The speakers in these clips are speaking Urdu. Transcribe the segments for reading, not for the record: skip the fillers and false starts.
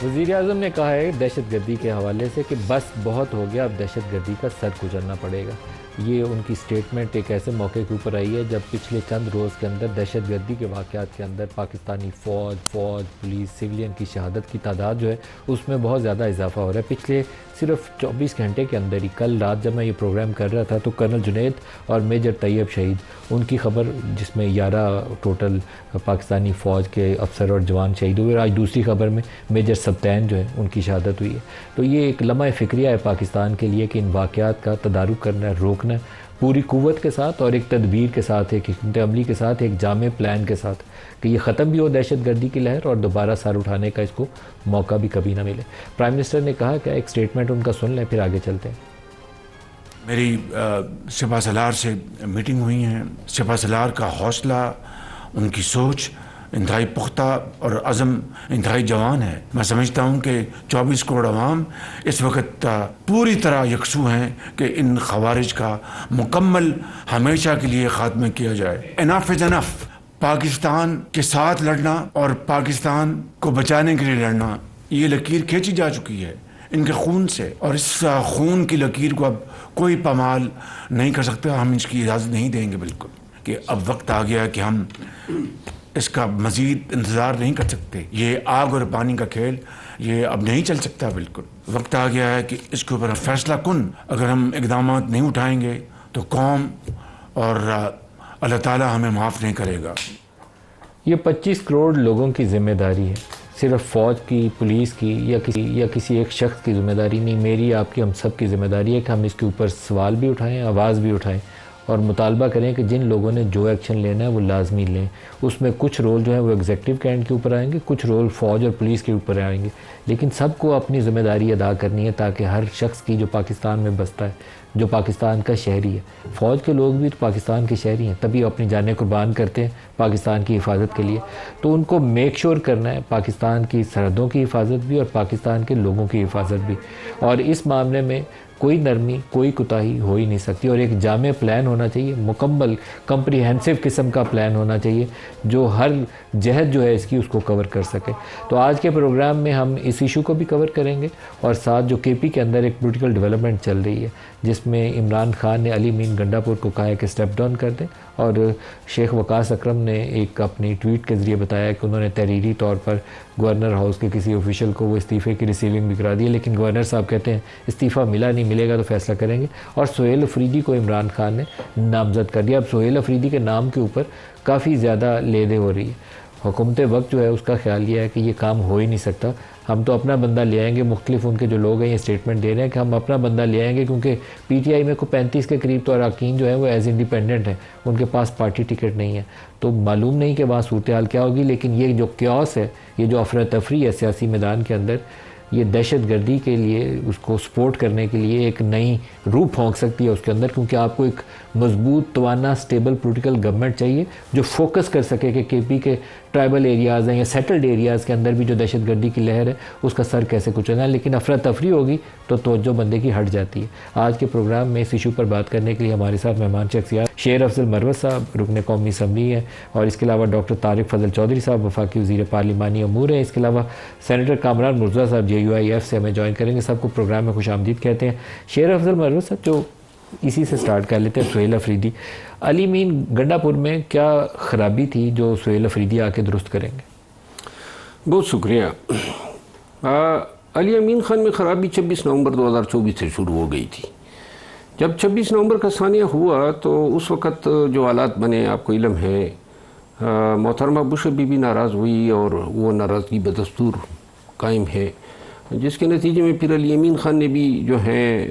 وزیر اعظم نے کہا ہے دہشت گردی کے حوالے سے کہ بس بہت ہو گیا، اب دہشت گردی کا سر کچلنا پڑے گا۔ یہ ان کی سٹیٹمنٹ ایک ایسے موقع کے اوپر آئی ہے جب پچھلے چند روز کے اندر دہشت گردی کے واقعات کے اندر پاکستانی فوج، پولیس، سویلین کی شہادت کی تعداد جو ہے اس میں بہت زیادہ اضافہ ہو رہا ہے۔ پچھلے صرف 24 گھنٹے کے اندر ہی، کل رات جب میں یہ پروگرام کر رہا تھا تو کرنل جنید اور میجر طیب شہید، ان کی خبر جس میں 11 ٹوٹل پاکستانی فوج کے افسر اور جوان شہید ہوئے، آج دوسری خبر میں میجر سبتین جو ہے ان کی شہادت ہوئی ہے۔ تو یہ ایک لمحہ فکریہ ہے پاکستان کے لیے کہ ان واقعات کا تدارک کرنا ہے، روکنا ہے پوری قوت کے ساتھ اور ایک تدبیر کے ساتھ، ایک حکمت عملی کے ساتھ، ایک جامع پلان کے ساتھ، کہ یہ ختم بھی ہو دہشت گردی کی لہر اور دوبارہ سر اٹھانے کا اس کو موقع بھی کبھی نہ ملے۔ پرائم منسٹر نے کہا کہ ایک سٹیٹمنٹ ان کا سن لیں پھر آگے چلتے ہیں۔ میری سپہ سالار سے میٹنگ ہوئی ہیں۔ سپہ سالار کا حوصلہ، ان کی سوچ انتہائی پختہ اور عزم انتہائی جوان ہے۔ میں سمجھتا ہوں کہ 24 کروڑ عوام اس وقت پوری طرح یکسو ہیں کہ ان خوارج کا مکمل ہمیشہ کے لیے خاتمہ کیا جائے۔ انف از انف۔ پاکستان کے ساتھ لڑنا اور پاکستان کو بچانے کے لیے لڑنا، یہ لکیر کھینچی جا چکی ہے ان کے خون سے، اور اس خون کی لکیر کو اب کوئی پامال نہیں کر سکتا۔ ہم اس کی اجازت نہیں دیں گے بالکل، کہ اب وقت آ گیا کہ ہم اس کا مزید انتظار نہیں کر سکتے۔ یہ آگ اور پانی کا کھیل یہ اب نہیں چل سکتا۔ بالکل وقت آ گیا ہے کہ اس کے اوپر فیصلہ کن اگر ہم اقدامات نہیں اٹھائیں گے تو قوم اور اللہ تعالیٰ ہمیں معاف نہیں کرے گا۔ یہ 25 کروڑ لوگوں کی ذمہ داری ہے، صرف فوج کی، پولیس کی یا کسی ایک شخص کی ذمہ داری نہیں، میری، آپ کی، ہم سب کی ذمہ داری ہے کہ ہم اس کے اوپر سوال بھی اٹھائیں، آواز بھی اٹھائیں اور مطالبہ کریں کہ جن لوگوں نے جو ایکشن لینا ہے وہ لازمی لیں۔ اس میں کچھ رول جو ہے وہ ایگزیکٹو کینڈ کے اوپر آئیں گے، کچھ رول فوج اور پولیس کے اوپر آئیں گے، لیکن سب کو اپنی ذمہ داری ادا کرنی ہے تاکہ ہر شخص کی جو پاکستان میں بستا ہے، جو پاکستان کا شہری ہے، فوج کے لوگ بھی تو پاکستان کے شہری ہیں، تبھی اپنی جانیں قربان کرتے ہیں پاکستان کی حفاظت کے لیے، تو ان کو میک شور کرنا ہے پاکستان کی سرحدوں کی حفاظت بھی اور پاکستان کے لوگوں کی حفاظت بھی، اور اس معاملے میں کوئی نرمی، کوئی کوتاہی ہو ہی نہیں سکتی، اور ایک جامع پلان ہونا چاہیے، مکمل کمپریہنسو قسم کا پلان ہونا چاہیے جو ہر جہت جو ہے اس کی اس کو کور کر سکے۔ تو آج کے پروگرام میں ہم اس ایشو کو بھی کور کریں گے، اور ساتھ جو کے پی کے اندر ایک پولیٹیکل ڈیولپمنٹ چل رہی ہے جس میں عمران خان نے علی مین گنڈا پور کو کہا ہے کہ سٹیپ ڈاؤن کر دیں، اور شیخ وقاص اکرم نے ایک اپنی ٹویٹ کے ذریعے بتایا کہ انہوں نے تحریری طور پر گورنر ہاؤس کے کسی آفیشیل کو وہ استعفے کی ریسیونگ بھی کرا دی ہے، لیکن گورنر صاحب کہتے ہیں استعفیٰ ملا نہیں، ملے گا تو فیصلہ کریں گے، اور سہیل افریدی کو عمران خان نے نامزد کر دیا۔ اب سہیل افریدی کے نام کے اوپر کافی زیادہ لیدے ہو رہی ہے۔ حکومت وقت جو ہے اس کا خیال یہ ہے کہ یہ کام ہو ہی نہیں سکتا، ہم تو اپنا بندہ لے آئیں گے۔ مختلف ان کے جو لوگ ہیں یہ اسٹیٹمنٹ دے رہے ہیں کہ ہم اپنا بندہ لے آئیں گے، کیونکہ پی ٹی آئی میں کو 35 کے قریب تو اراکین جو ہیں وہ ایز انڈیپینڈنٹ ہیں، ان کے پاس پارٹی ٹکٹ نہیں ہے، تو معلوم نہیں کہ وہاں صورتحال کیا ہوگی، لیکن یہ جو کیوس ہے، یہ جو افراتفری ہے سیاسی میدان کے اندر، یہ دہشت گردی کے لیے اس کو سپورٹ کرنے کے لیے ایک نئی روح پھونک سکتی ہے اس کے اندر، کیونکہ آپ کو ایک مضبوط، توانا، سٹیبل پولیٹیکل گورنمنٹ چاہیے جو فوکس کر سکے کہ کے پی کے ٹرائبل ایریاز ہیں یا سیٹلڈ ایریاز کے اندر بھی جو دہشت گردی کی لہر ہے اس کا سر کیسے کچلنا ہے، لیکن افراتفری ہوگی تو توجہ بندے کی ہٹ جاتی ہے۔ آج کے پروگرام میں اس ایشو پر بات کرنے کے لیے ہمارے ساتھ مہمان شخصیات شیر افضل مروت صاحب رکن قومی اسمبلی ہیں، اور اس کے علاوہ ڈاکٹر طارق فضل چودھری صاحب وفاقی وزیر پارلیمانی امور ہیں، اس کے علاوہ سینیٹر کامران مرزا صاحب JUIF سے ہمیں جوائن کریں گے۔ سب کو پروگرام میں خوش آمدید کہتے ہیں۔ شیر افضل مروت صاحب، جو اسی سے سٹارٹ کر لیتے ہیں، سہیل افریدی، علی مین گنڈا پور میں کیا خرابی تھی جو سہیل افریدی آ کے درست کریں گے؟ بہت شکریہ۔ علی امین خان میں خرابی 26 نومبر 2024 سے شروع ہو گئی تھی۔ جب 26 نومبر کا ثانیہ ہوا تو اس وقت جو حالات بنے آپ کو علم ہے، محترمہ بش بی بی ناراض ہوئی اور وہ ناراضگی بدستور قائم ہے، جس کے نتیجے میں پھر علی امین خان نے بھی جو ہیں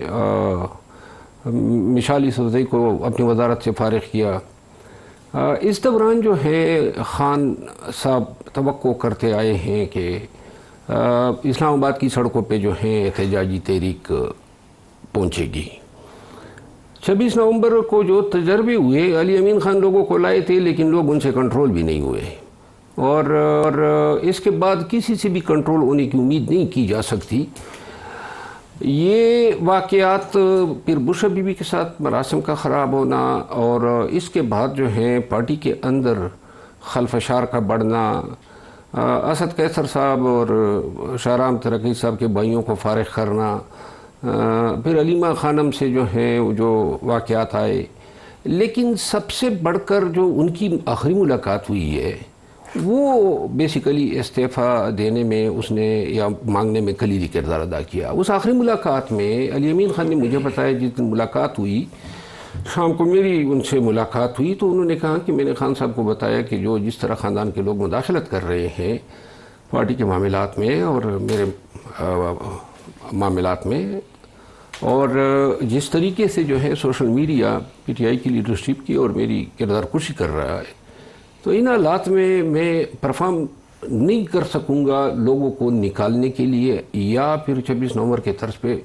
مشال یوسفزئی کو اپنی وزارت سے فارغ کیا۔ اس دوران جو ہے خان صاحب توقع کرتے آئے ہیں کہ اسلام آباد کی سڑکوں پہ جو ہیں احتجاجی تحریک پہنچے گی۔ 26 نومبر کو جو تجربے ہوئے، علی امین خان لوگوں کو لائے تھے لیکن لوگ ان سے کنٹرول بھی نہیں ہوئے، اور اس کے بعد کسی سے بھی کنٹرول ہونے کی امید نہیں کی جا سکتی۔ یہ واقعات پھر بش بی بی کے ساتھ مراسم کا خراب ہونا، اور اس کے بعد جو ہیں پارٹی کے اندر خلفشار کا بڑھنا، اسد قیصر صاحب اور شاہرام ترکی صاحب کے بھائیوں کو فارغ کرنا، پھر علیمہ خانم سے جو ہیں جو واقعات آئے، لیکن سب سے بڑھ کر جو ان کی آخری ملاقات ہوئی ہے وہ بیسیکلی استعفیٰ دینے میں اس نے یا مانگنے میں کلیدی کردار ادا کیا۔ اس آخری ملاقات میں علی امین خان نے مجھے بتایا جس دن ملاقات ہوئی، شام کو میری ان سے ملاقات ہوئی تو انہوں نے کہا کہ میں نے خان صاحب کو بتایا کہ جو جس طرح خاندان کے لوگ مداخلت کر رہے ہیں پارٹی کے معاملات میں اور میرے معاملات میں، اور جس طریقے سے جو ہے social media P T I کی لیڈرشپ کی اور میری کردار کشی کر رہا ہے، تو ان حالات میں پرفارم نہیں کر سکوں گا لوگوں کو نکالنے کے لیے یا پھر 26 نومبر کے طرز پہ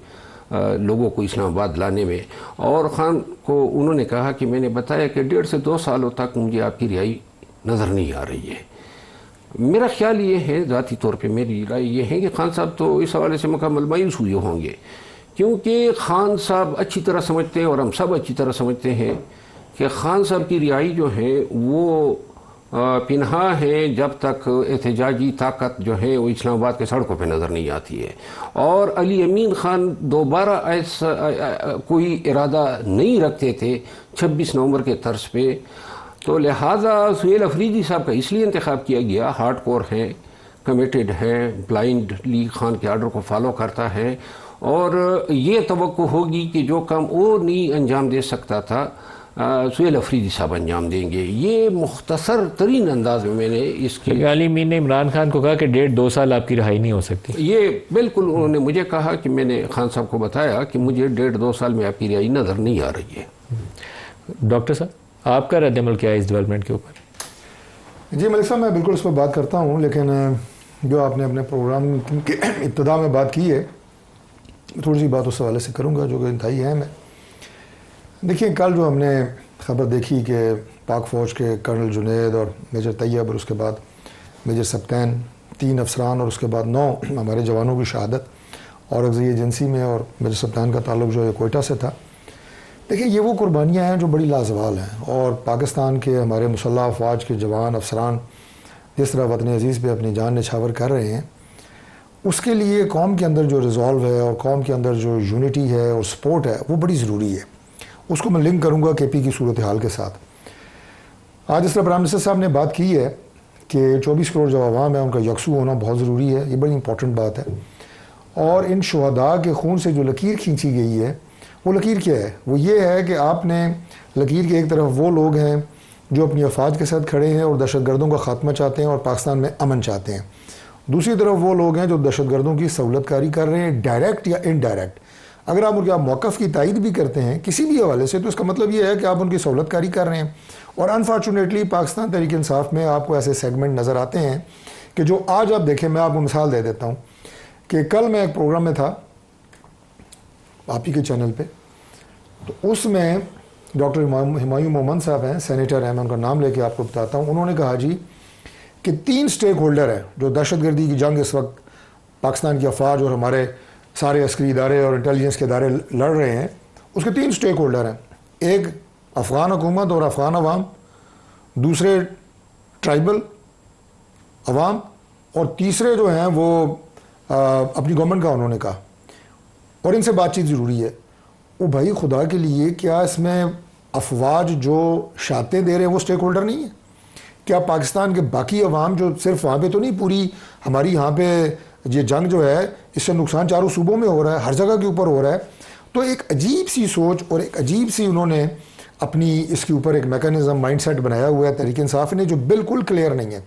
لوگوں کو اسلام آباد لانے میں۔ اور خان کو انہوں نے کہا کہ میں نے بتایا کہ 1.5 سے 2 سالوں تک مجھے آپ کی رہائی نظر نہیں آ رہی ہے۔ میرا خیال یہ ہے، ذاتی طور پہ میری رائے یہ ہے کہ خان صاحب تو اس حوالے سے مکمل مایوس ہوئے ہوں گے، کیونکہ خان صاحب اچھی طرح سمجھتے ہیں اور ہم سب اچھی طرح سمجھتے ہیں کہ خان صاحب کی رہائی جو ہے وہ پنہا ہے جب تک احتجاجی طاقت جو ہے وہ اسلام آباد کے سڑکوں پہ نظر نہیں آتی ہے، اور علی امین خان دوبارہ ایسا کوئی ارادہ نہیں رکھتے تھے 26 نومبر کے طرز پہ، تو لہٰذا سہیل افریدی صاحب کا اس لیے انتخاب کیا گیا، ہارڈ کور ہیں، کمیٹڈ ہیں، بلائنڈلی خان کے آرڈر کو فالو کرتا ہے، اور یہ توقع ہوگی کہ جو کام وہ نہیں انجام دے سکتا تھا سہیل افریدی صاحب انجام دیں گے۔ یہ مختصر ترین انداز میں نے اس کی علی امین نے عمران خان کو کہا کہ 1.5-2 سال آپ کی رہائی نہیں ہو سکتی۔ یہ بالکل انہوں نے مجھے کہا کہ میں نے خان صاحب کو بتایا کہ مجھے 1.5-2 سال میں آپ کی رہائی نظر نہیں آ رہی ہے۔ ڈاکٹر صاحب آپ کا رد عمل کیا ہے اس ڈیولپمنٹ کے اوپر؟ جی ملک صاحب، میں بالکل اس پہ بات کرتا ہوں، لیکن جو آپ نے اپنے پروگرام کے ابتدا میں بات کی ہے تھوڑی سی بات اس حوالے سے کروں گا جو کہ انتہائی اہم ہے۔ دیکھیے کل جو ہم نے خبر دیکھی کہ پاک فوج کے کرنل جنید اور میجر طیب اور اس کے بعد میجر سبتین 3 افسران اور اس کے بعد 9 ہمارے جوانوں کی شہادت، اور اغذیہ ایجنسی میں، اور میجر سبتین کا تعلق جو ہے کوئٹہ سے تھا۔ دیکھیں یہ وہ قربانیاں ہیں جو بڑی لازوال ہیں، اور پاکستان کے ہمارے مسلح افواج کے جوان افسران جس طرح وطن عزیز پہ اپنی جان نچھاور کر رہے ہیں، اس کے لیے قوم کے اندر جو ریزالو ہے اور قوم کے اندر جو یونٹی ہے اور سپورٹ ہے وہ بڑی ضروری ہے۔ اس کو میں لنک کروں گا کے پی کی صورتحال کے ساتھ۔ آج اس طرح پرائم منسٹر صاحب نے بات کی ہے کہ 24 کروڑ جو عوام ہے ان کا یکسو ہونا بہت ضروری ہے، یہ بڑی امپورٹنٹ بات ہے، اور ان شہداء کے خون سے جو لکیر کھینچی گئی ہے وہ لکیر کیا ہے؟ وہ یہ ہے کہ آپ نے لکیر کے ایک طرف وہ لوگ ہیں جو اپنی افواج کے ساتھ کھڑے ہیں اور دہشت گردوں کا خاتمہ چاہتے ہیں اور پاکستان میں امن چاہتے ہیں، دوسری طرف وہ لوگ ہیں جو دہشت گردوں کی سہولت کاری کر رہے ہیں ڈائریکٹ یا انڈائریکٹ۔ اگر آپ ان کے موقف کی تائید بھی کرتے ہیں کسی بھی حوالے سے تو اس کا مطلب یہ ہے کہ آپ ان کی سہولت کاری کر رہے ہیں، اور انفارچونیٹلی پاکستان تحریک انصاف میں آپ کو ایسے سیگمنٹ نظر آتے ہیں کہ جو آج آپ دیکھیں، میں آپ کو مثال دے دیتا ہوں کہ کل میں ایک پروگرام میں تھا آپ ہی کے چینل پہ، تو اس میں ڈاکٹر ہمایوں مومن صاحب ہیں، سینیٹر ہیں، میں ان کا نام لے کے آپ کو بتاتا ہوں، انہوں نے کہا جی کہ 3 سٹیک ہولڈر ہیں جو دہشت گردی کی جنگ اس وقت پاکستان کی افواج اور ہمارے سارے عسکری ادارے اور انٹیلیجنس کے ادارے لڑ رہے ہیں، اس کے 3 سٹیک ہولڈر ہیں، ایک افغان حکومت اور افغان عوام، دوسرے ٹرائبل عوام، اور تیسرے جو ہیں وہ اپنی گورنمنٹ کا انہوں نے کہا، اور ان سے بات چیت ضروری ہے۔ وہ بھائی خدا کے لیے کیا اس میں افواج جو شہادتیں دے رہے ہیں وہ سٹیک ہولڈر نہیں ہے؟ کیا پاکستان کے باقی عوام جو صرف وہاں پہ تو نہیں، پوری ہماری یہاں پہ یہ جنگ جو ہے اس سے نقصان چاروں صوبوں میں ہو رہا ہے، ہر جگہ کے اوپر ہو رہا ہے، تو ایک عجیب سی سوچ اور ایک عجیب سی انہوں نے اپنی اس کے اوپر ایک میکانزم مائنڈ سیٹ بنایا ہوا ہے تحریک انصاف نے جو بالکل کلیئر نہیں ہے۔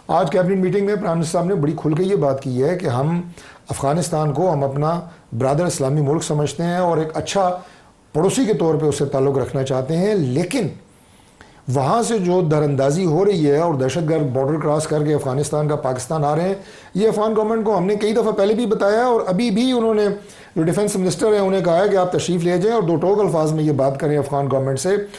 آج کیبنٹ میٹنگ میں پرائم منسٹر صاحب نے بڑی کھل کے یہ بات کی ہے کہ ہم افغانستان کو ہم اپنا برادر اسلامی ملک سمجھتے ہیں اور ایک اچھا پڑوسی کے طور پہ اس سے تعلق رکھنا چاہتے ہیں، لیکن وہاں سے جو دراندازی ہو رہی ہے اور دہشت گرد بارڈر کراس کر کے افغانستان کا پاکستان آ رہے ہیں، یہ افغان گورنمنٹ کو ہم نے کئی دفعہ پہلے بھی بتایا، اور ابھی بھی انہوں نے جو ڈیفنس منسٹر ہیں انہیں کہا ہے کہ آپ تشریف لے جائیں اور 2 ٹوک الفاظ میں یہ بات کریں افغان گورنمنٹ سے